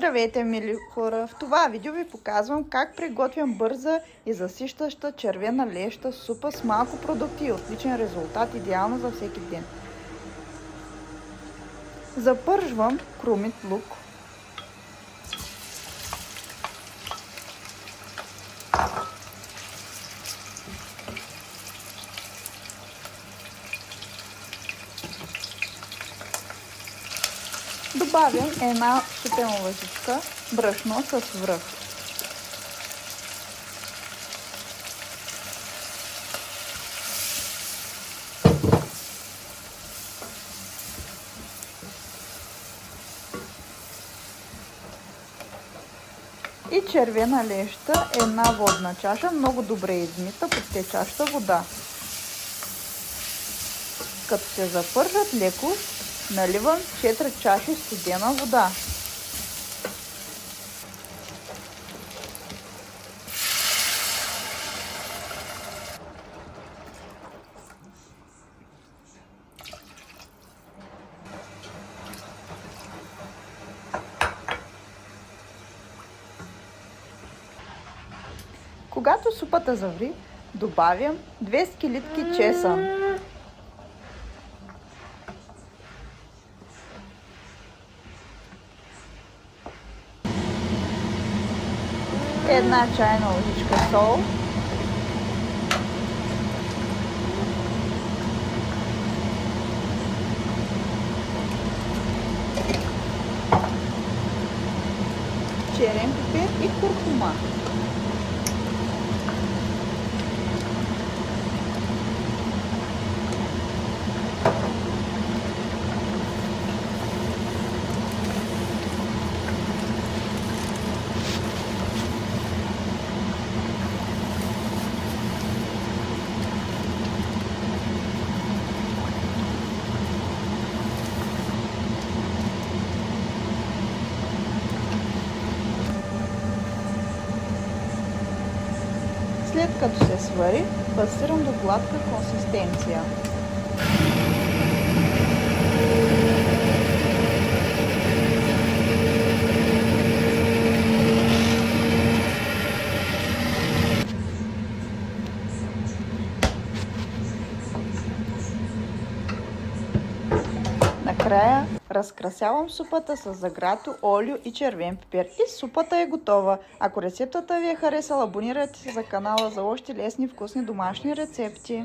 Здравейте, мили хора! В това видео ви показвам как приготвям бърза и засищаща червена леща супа с малко продукти и отличен резултат, идеална за всеки ден. Запържвам крумит лук, добавям една супена лъжичка брашно с връх. И червена леща, една водна чаша, много добре измита под течаща вода. Като се запържат леко, наливам 4 чаши студена вода. Когато супата заври, добавям 2 скилитки чесън, една чайна лъжичка сол, черен пипер и куркума. След като се свари, пасирам до гладка консистенция. Накрая разкрасявам супата с загрято олио и червен пипер и супата е готова. Ако рецептата ви е харесала, абонирайте се за канала за още лесни вкусни домашни рецепти.